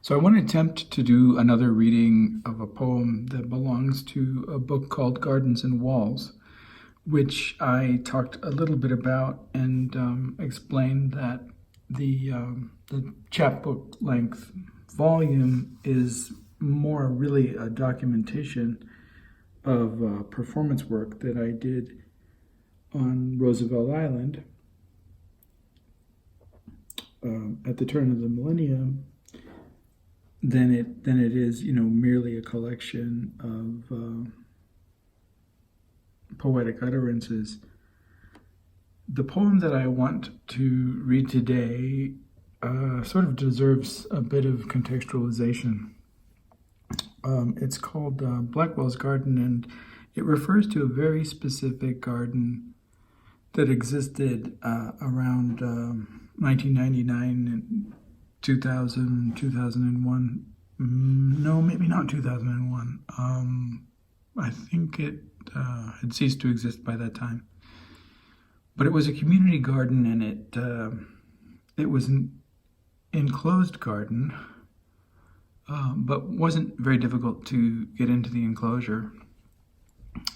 So I want to attempt to do another reading of a poem that belongs to a book called Gardens and Walls, which I talked a little bit about and explained that the chapbook length volume is more really a documentation of performance work that I did on Roosevelt Island at the turn of the millennium than it is, merely a collection of poetic utterances. The poem that I want to read today sort of deserves a bit of contextualization. It's called Blackwell's Garden, and it refers to a very specific garden that existed around 1999 and 2000, 2001. No, maybe not 2001. I think it had ceased to exist by that time. But it was a community garden, and it was an enclosed garden, but wasn't very difficult to get into the enclosure.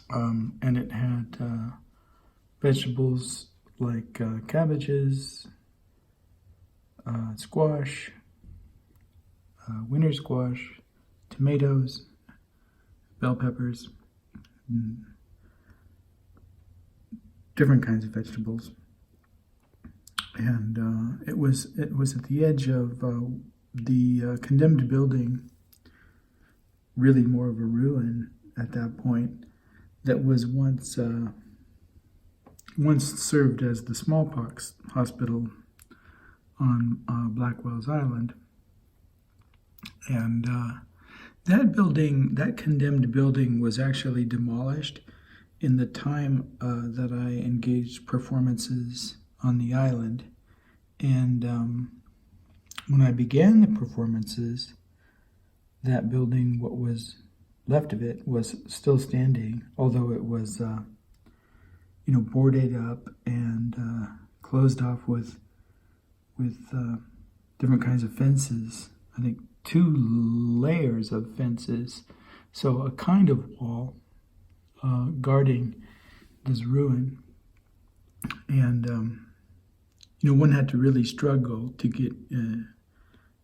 And it had vegetables like cabbages, squash, winter squash, tomatoes, bell peppers, different kinds of vegetables. And it was at the edge of the condemned building, really more of a ruin at that point, that was once served as the smallpox hospital on Blackwell's Island. And that condemned building was actually demolished in the time that I engaged performances on the island. And when I began the performances, that building, what was left of it, was still standing, although it was boarded up and closed off with different kinds of fences. I think 2 layers of fences, so a kind of wall guarding this ruin. And one had to really struggle to get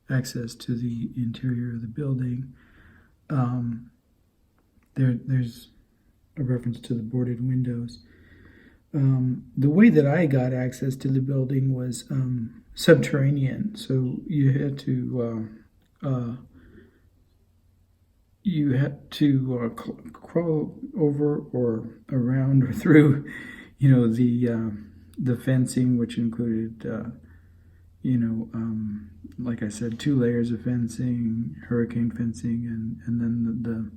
access to the interior of the building. There's a reference to the boarded windows. The way that I got access to the building was subterranean, so you had to crawl over or around or through, the fencing, which included, like I said, 2 layers of fencing, hurricane fencing, and then the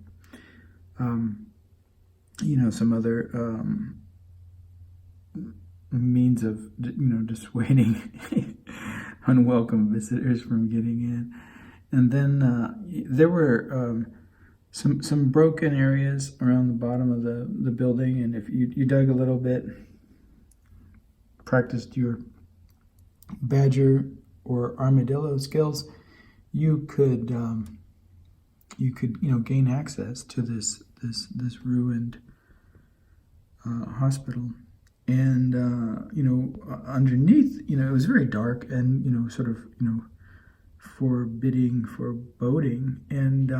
some other means of, dissuading unwelcome visitors from getting in. And then there were some broken areas around the bottom of the building, and if you dug a little bit, practiced your badger or armadillo skills, you could gain access to this ruined hospital. And underneath, it was very dark and sort of forbidding for boating, and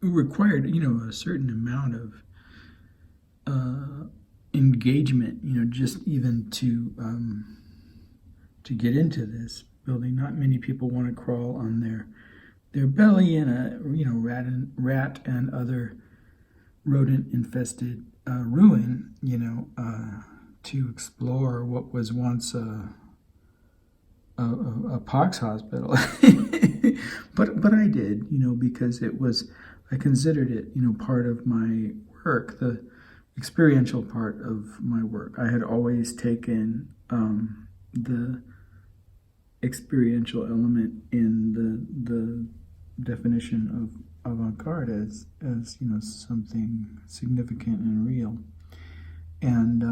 it required a certain amount of engagement, just even to get into this building. Not many people want to crawl on their belly in a rat and other rodent infested ruin, to explore what was once a pox hospital. but I did, because I considered it, part of my work, the experiential part of my work. I had always taken the experiential element in the definition of avant-garde as something significant and real. And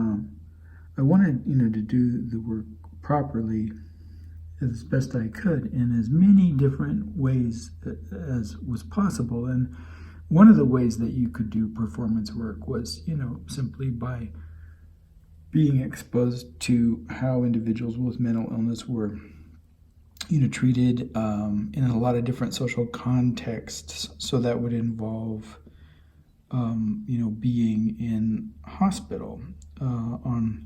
I wanted to do the work properly as best I could in as many different ways as was possible. And one of the ways that you could do performance work was, simply by being exposed to how individuals with mental illness were, treated in a lot of different social contexts. So that would involve, being in hospital on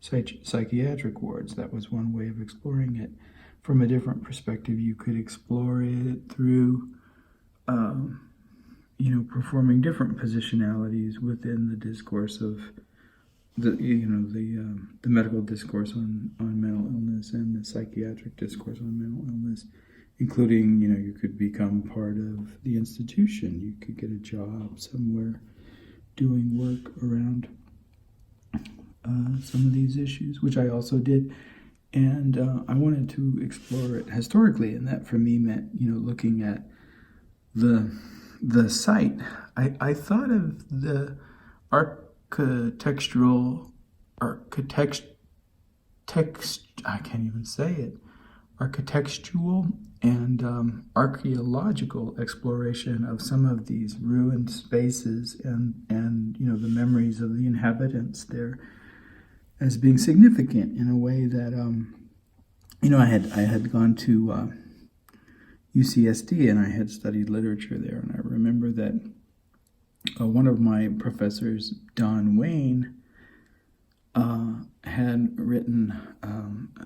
psychiatric wards. That was one way of exploring it. From a different perspective, you could explore it through, performing different positionalities within the discourse of the medical discourse on mental illness and the psychiatric discourse on mental illness, including, you could become part of the institution. You could get a job somewhere doing work around some of these issues, which I also did. And I wanted to explore it historically, and that for me meant, looking at the site. I thought of the architectural and archaeological exploration of some of these ruined spaces and the memories of the inhabitants there as being significant in a way that I had gone to UCSD, and I had studied literature there, and I remember that one of my professors, Don Wayne, had written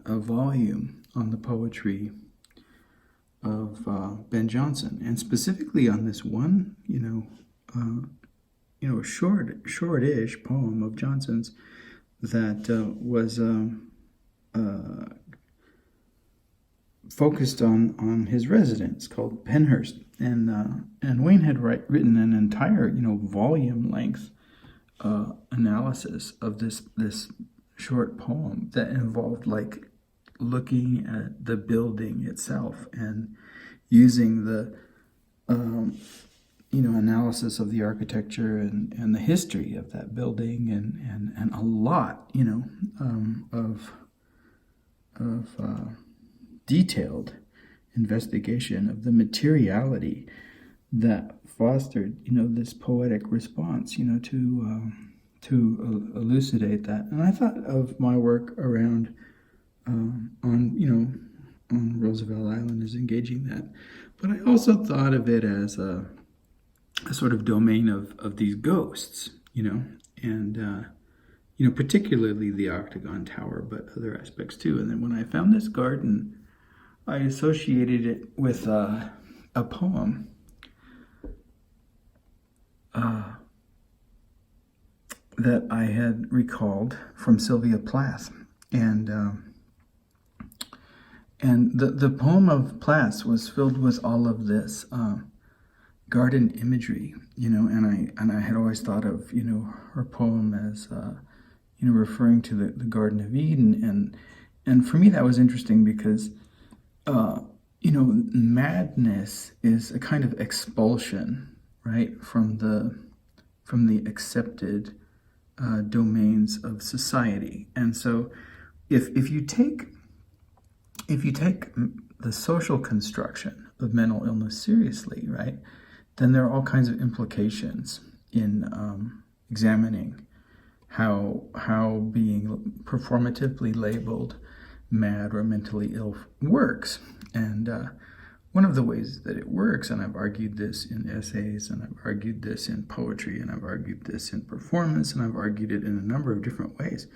a volume on the poetry of Ben Jonson, and specifically on this one, shortish poem of Jonson's that was focused on his residence called Penhurst, and Wayne had written an entire volume-length analysis of this short poem that involved looking at the building itself and using the analysis of the architecture and the history of that building and a lot of detailed investigation of the materiality that fostered this poetic response to elucidate that. And I thought of my work around on Roosevelt Island as engaging that, but I also thought of it as a sort of domain of these ghosts, and particularly the Octagon Tower, but other aspects too. And then when I found this garden, I associated it with a poem that I had recalled from Sylvia Plath, and the poem of Plath's was filled with all of this garden imagery, and I had always thought of her poem as referring to the Garden of Eden, and for me that was interesting because madness is a kind of expulsion, right, from the accepted domains of society. And so if you take the social construction of mental illness seriously, right, then there are all kinds of implications in examining how being performatively labeled mad or mentally ill works. And one of the ways that it works, and I've argued this in essays, and I've argued this in poetry, and I've argued this in performance, and I've argued it in a number of different ways.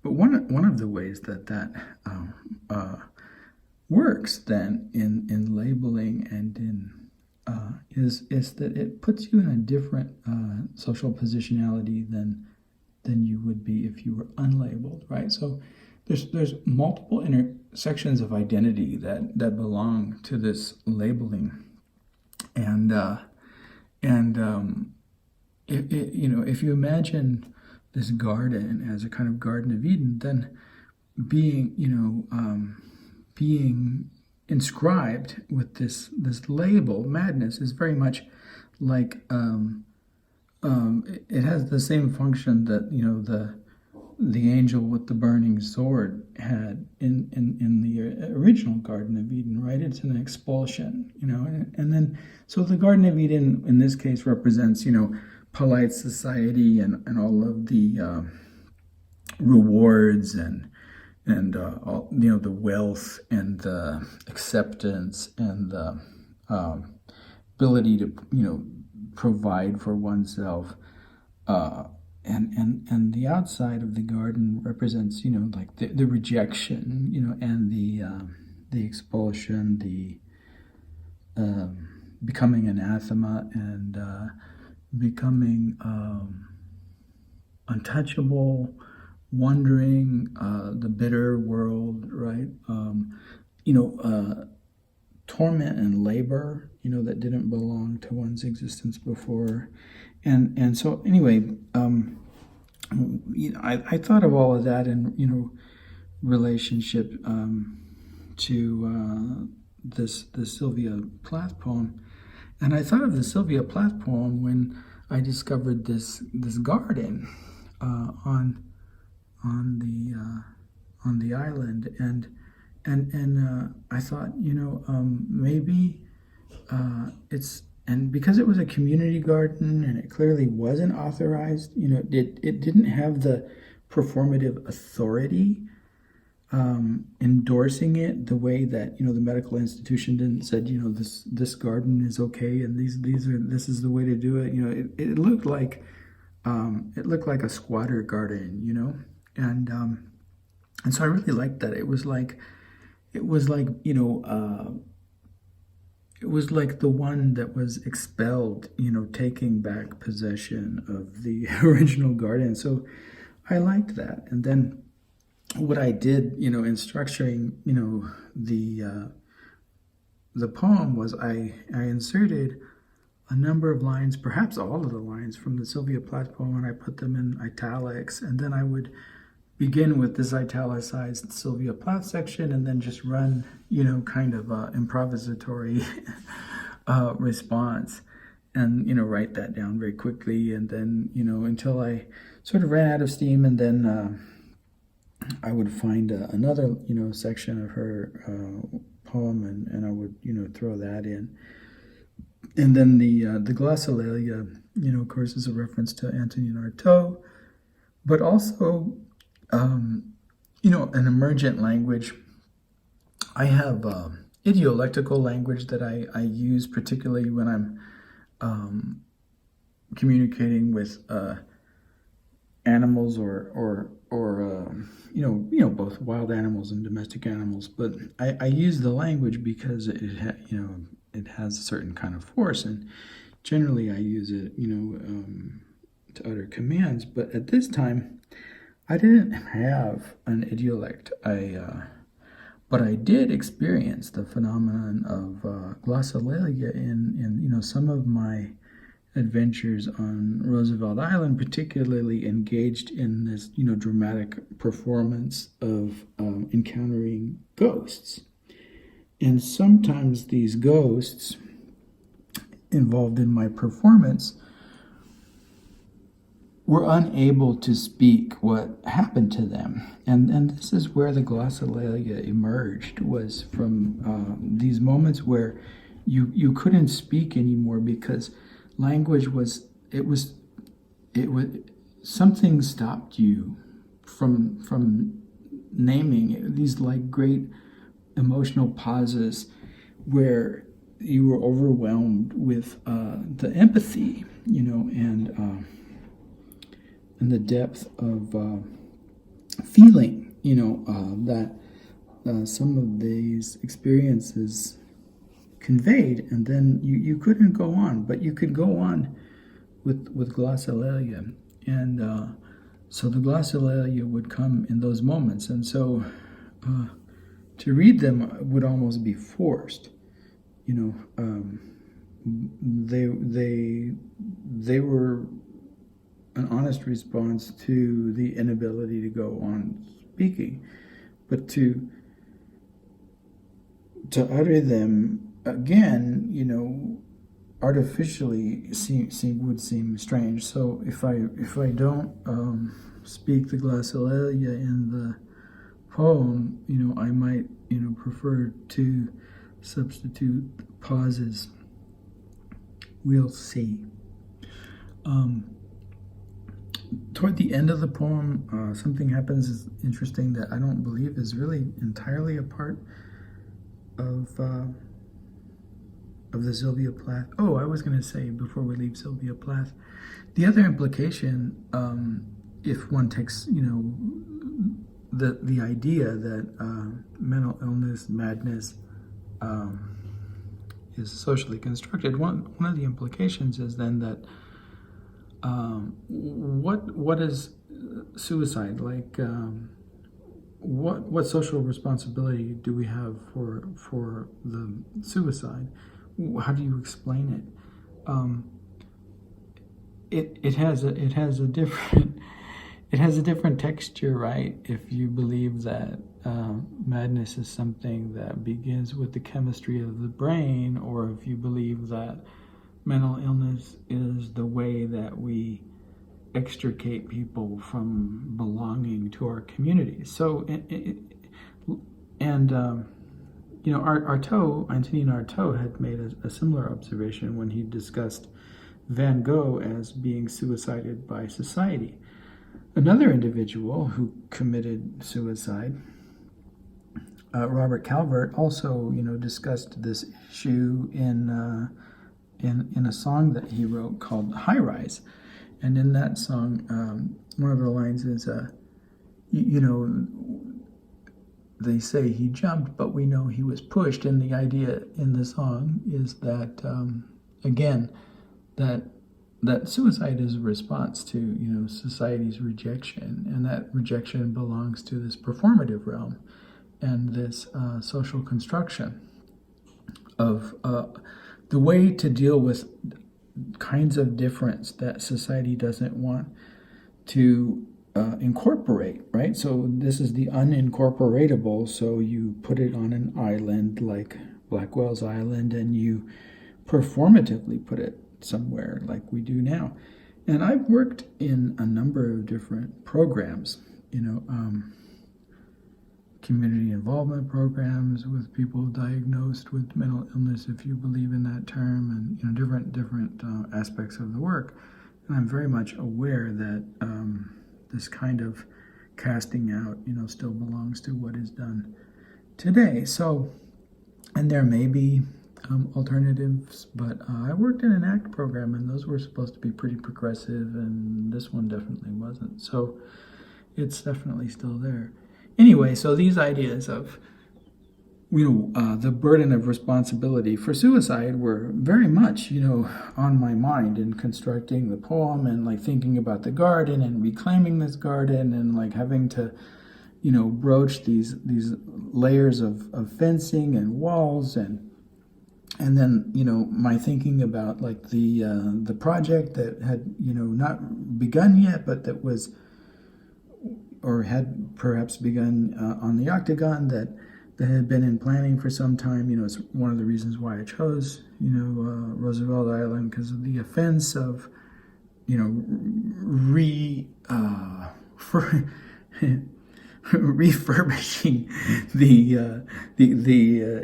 But one of the ways that works then in labeling and in is that it puts you in a different social positionality than you would be if you were unlabeled, right? So there's multiple intersections of identity that belong to this labeling, and if you imagine this garden as a kind of Garden of Eden, then being inscribed with this label, madness, is very much like it has the same function that the angel with the burning sword had in in the original Garden of Eden, right? It's an expulsion, and then so the Garden of Eden in this case represents, polite society and all of the rewards and all, the wealth and the acceptance and the ability to provide for oneself, and the outside of the garden represents like the rejection, and the expulsion, the becoming anathema and becoming untouchable, wandering, the bitter world, right? Torment and labor, that didn't belong to one's existence before. And so anyway, I thought of all of that in, relationship to the Sylvia Plath poem. And I thought of the Sylvia Plath poem when I discovered this garden on the island, and I thought, maybe it's, and because it was a community garden and it clearly wasn't authorized, it didn't have the performative authority endorsing it the way that the medical institution didn't said this garden is okay and this is the way to do it. It looked like a squatter garden, and so I really liked that. It was like it was like the one that was expelled, taking back possession of the original garden. So I liked that. And then what I did, in structuring, the poem was I inserted a number of lines, perhaps all of the lines from the Sylvia Plath poem, and I put them in italics. And then I would begin with this italicized Sylvia Plath section and then just run, kind of improvisatory response and, write that down very quickly. And then, until I sort of ran out of steam, and then I would find another, section of her poem and I would, throw that in. And then the glossolalia, of course, is a reference to Antonin Artaud, but also an emergent language. I have idiolectical language that I use particularly when I'm communicating with animals or both wild animals and domestic animals. But I use the language because it has a certain kind of force, and generally I use it to utter commands. But at this time, I didn't have an idiolect. But I did experience the phenomenon of glossolalia in some of my adventures on Roosevelt Island, particularly engaged in this dramatic performance of encountering ghosts. And sometimes these ghosts involved in my performance were unable to speak what happened to them. And this is where the glossolalia emerged, was from these moments where you couldn't speak anymore because language was something stopped you from naming it. These like great emotional pauses where you were overwhelmed with the empathy, and the depth of feeling, that some of these experiences conveyed, and then you couldn't go on, but you could go on with glossolalia, and so the glossolalia would come in those moments, and so to read them would almost be forced. They were an honest response to the inability to go on speaking, but to utter them again, artificially would seem strange. So if I don't speak the glossolalia in the poem, I might prefer to substitute pauses. We'll see. Toward the end of the poem, something happens is interesting that I don't believe is really entirely a part of the Sylvia Plath. Oh, I was going to say, before we leave Sylvia Plath, the other implication, if one takes, the idea that mental illness, madness, is socially constructed, one of the implications is then that what is suicide like? What social responsibility do we have for the suicide? How do you explain it? It has a different texture, right? If you believe that madness is something that begins with the chemistry of the brain, or if you believe that mental illness is the way that we extricate people from belonging to our community. So, Antonin Artaud had made a similar observation when he discussed Van Gogh as being suicided by society. Another individual who committed suicide, Robert Calvert, also, discussed this issue in a song that he wrote called High Rise. And in that song, one of the lines is, they say he jumped, but we know he was pushed. And the idea in the song is that, again, that suicide is a response to, society's rejection. And that rejection belongs to this performative realm and this social construction of the way to deal with kinds of difference that society doesn't want to incorporate, right? So this is the unincorporatable, so you put it on an island like Blackwell's Island, and you performatively put it somewhere like we do now. And I've worked in a number of different programs, community involvement programs with people diagnosed with mental illness, if you believe in that term, and different aspects of the work. And I'm very much aware that this kind of casting out, still belongs to what is done today. So, and there may be alternatives, but I worked in an ACT program, and those were supposed to be pretty progressive, and this one definitely wasn't. So it's definitely still there. Anyway, so these ideas of, the burden of responsibility for suicide were very much, on my mind in constructing the poem, and like thinking about the garden and reclaiming this garden, and like having to, broach these layers of fencing and walls, and then, my thinking about like the project that had, not begun yet, but that was, or had perhaps begun on the Octagon, that had been in planning for some time. It's one of the reasons why I chose, Roosevelt Island, because of the offense of, refurbishing the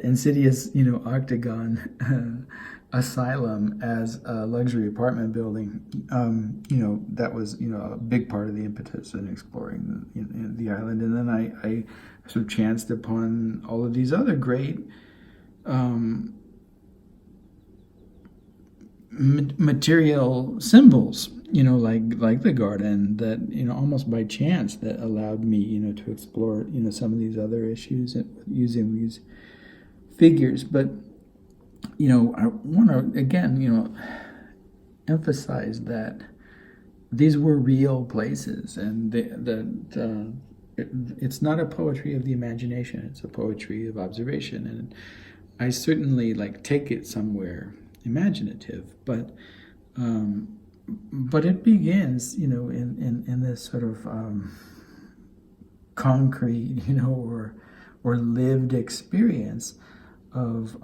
insidious, Octagon asylum as a luxury apartment building. That was, a big part of the impetus in exploring the island. And then I sort of chanced upon all of these other great material symbols, like the garden, that, almost by chance, that allowed me, to explore, some of these other issues using these figures. But I want to, again, emphasize that these were real places, and it's not a poetry of the imagination, it's a poetry of observation. And I certainly take it somewhere imaginative, but it begins, in this sort of concrete, or lived experience of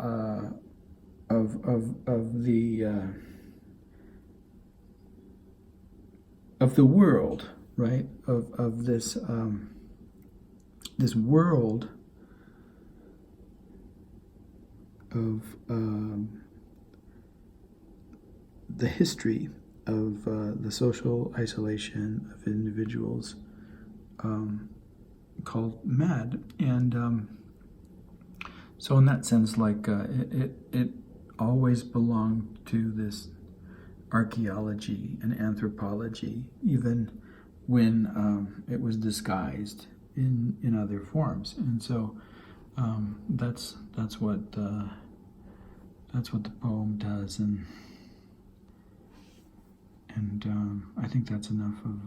the world, right? Of this this world of the history of the social isolation of individuals called MAD. And so in that sense, like it always belonged to this archaeology and anthropology, even when it was disguised in other forms. And so that's what the poem does, and I think that's enough of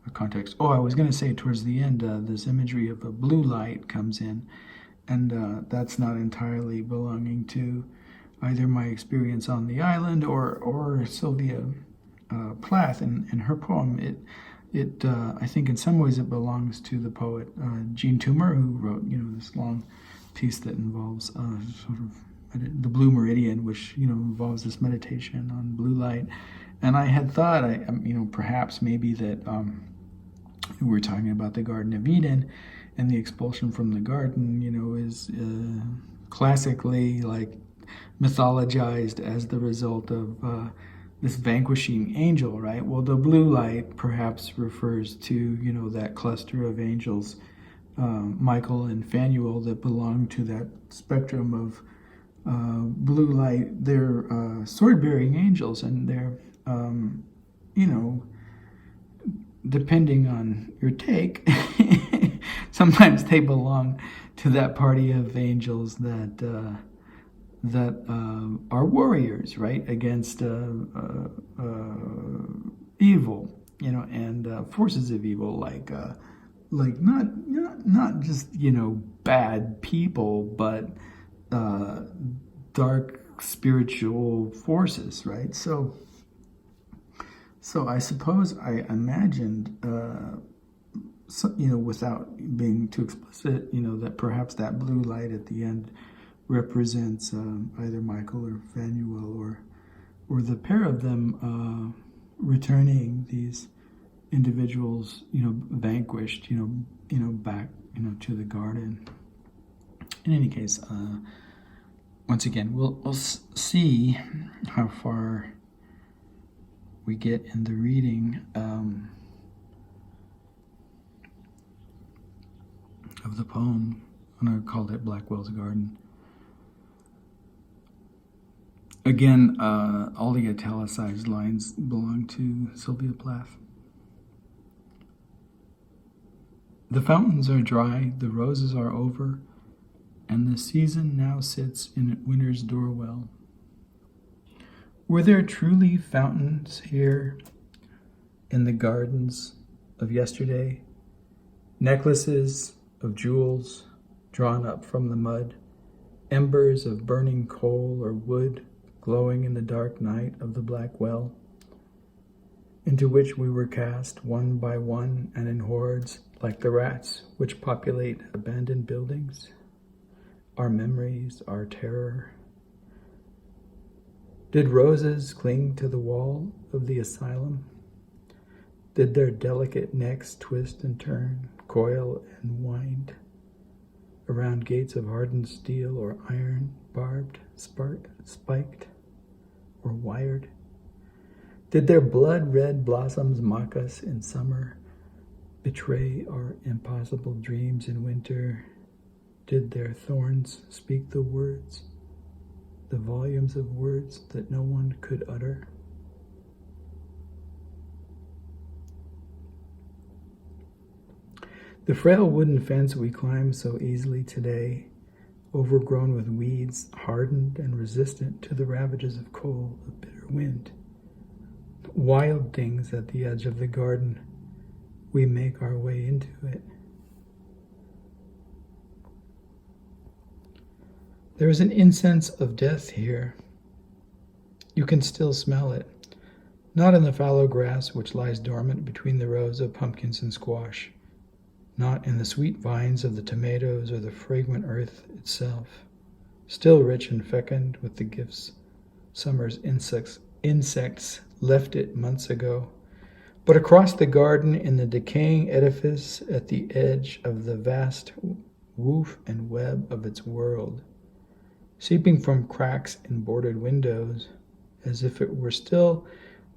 a context. Oh, I was going to say towards the end, this imagery of a blue light comes in, and that's not entirely belonging to either my experience on the island or Sylvia Plath in her poem. It I think in some ways it belongs to the poet Jean Toomer, who wrote this long piece that involves sort of the Blue Meridian, which involves this meditation on blue light. And I had thought, perhaps maybe that we were talking about the Garden of Eden, and the expulsion from the garden, is classically like mythologized as the result of this vanquishing angel, right? Well, the blue light perhaps refers to, that cluster of angels, Michael and Phanuel, that belong to that spectrum of blue light. They're sword-bearing angels, and they're, depending on your take, sometimes they belong to that party of angels that are warriors, right, against evil, and forces of evil, like not just bad people, but dark spiritual forces, right? So I suppose I imagined, without being too explicit, that perhaps that blue light at the end represents either Michael or Phanuel, or the pair of them returning these individuals, vanquished, back, to the garden. In any case, once again, we'll see how far we get in the reading of the poem. I'm going to call it Blackwell's Garden. Again, all the italicized lines belong to Sylvia Plath. The fountains are dry, the roses are over, and the season now sits in winter's doorwell. Were there truly fountains here in the gardens of yesterday? Necklaces of jewels drawn up from the mud, embers of burning coal or wood glowing in the dark night of the Blackwell, into which we were cast one by one and in hordes like the rats which populate abandoned buildings, our memories, our terror. Did roses cling to the wall of the asylum? Did their delicate necks twist and turn, coil and wind around gates of hardened steel or iron, barbed, spiked, or wired? Did their blood-red blossoms mock us in summer, betray our impossible dreams in winter? Did their thorns speak the words, the volumes of words that no one could utter? The frail wooden fence we climb so easily today, overgrown with weeds, hardened and resistant to the ravages of cold, of bitter wind. Wild things at the edge of the garden, we make our way into it. There is an incense of death here. You can still smell it, not in the fallow grass which lies dormant between the rows of pumpkins and squash, not in the sweet vines of the tomatoes or the fragrant earth itself, still rich and fecund with the gifts summer's insects left it months ago, but across the garden in the decaying edifice at the edge of the vast woof and web of its world, seeping from cracks in boarded windows, as if it were still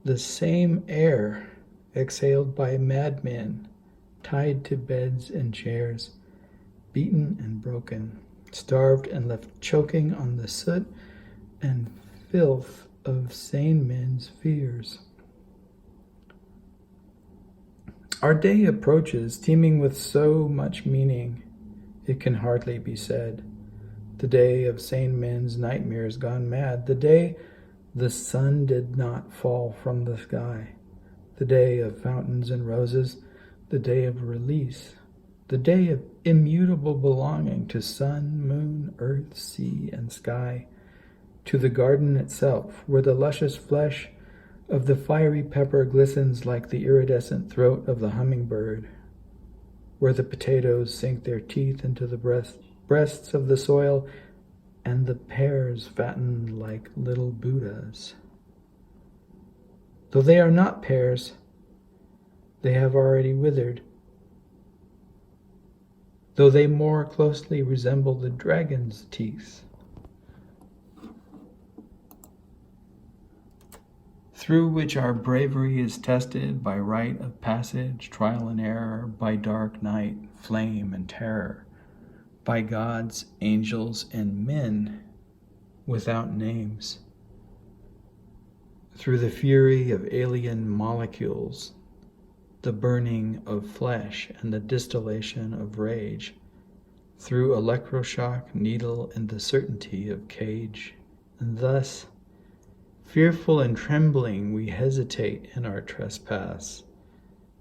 the same air exhaled by madmen tied to beds and chairs, beaten and broken, starved and left choking on the soot and filth of sane men's fears. Our day approaches, teeming with so much meaning, it can hardly be said. The day of sane men's nightmares gone mad, the day the sun did not fall from the sky, the day of fountains and roses, the day of release, the day of immutable belonging to sun, moon, earth, sea, and sky, to the garden itself, where the luscious flesh of the fiery pepper glistens like the iridescent throat of the hummingbird, where the potatoes sink their teeth into the breasts of the soil, and the pears fatten like little Buddhas. Though they are not pears, they have already withered, though they more closely resemble the dragon's teeth. Through which our bravery is tested by rite of passage, trial and error, by dark night, flame and terror, by gods, angels, and men without names, through the fury of alien molecules, the burning of flesh and the distillation of rage, through electroshock, needle, and the certainty of cage, and thus, fearful and trembling, we hesitate in our trespass,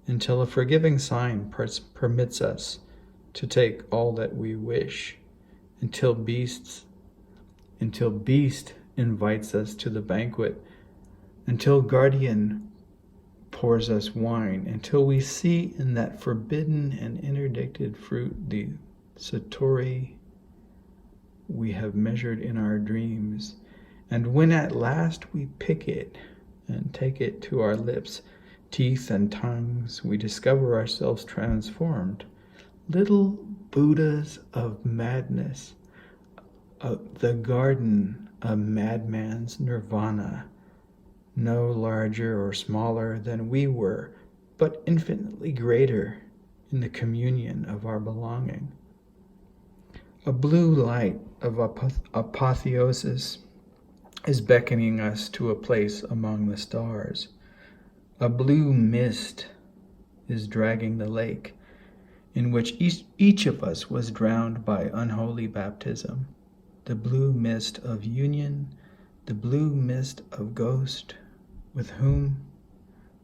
until a forgiving sign permits us to take all that we wish, until beast invites us to the banquet, until guardian pours us wine, until we see in that forbidden and interdicted fruit the satori we have measured in our dreams. And when at last we pick it and take it to our lips, teeth, and tongues, we discover ourselves transformed, little Buddhas of madness, of the garden of madman's nirvana, no larger or smaller than we were, but infinitely greater in the communion of our belonging. A blue light of apotheosis is beckoning us to a place among the stars. A blue mist is dragging the lake, in which each of us was drowned by unholy baptism. The blue mist of union, the blue mist of ghost, with whom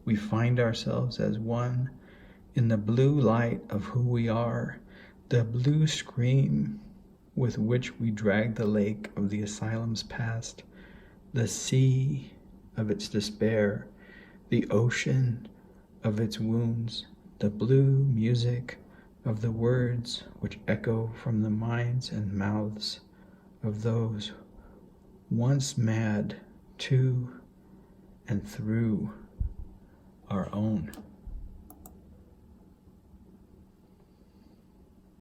we find ourselves as one in the blue light of who we are, the blue scream with which we drag the lake of the asylum's past, the sea of its despair, the ocean of its wounds, the blue music of the words which echo from the minds and mouths of those once mad to and through our own.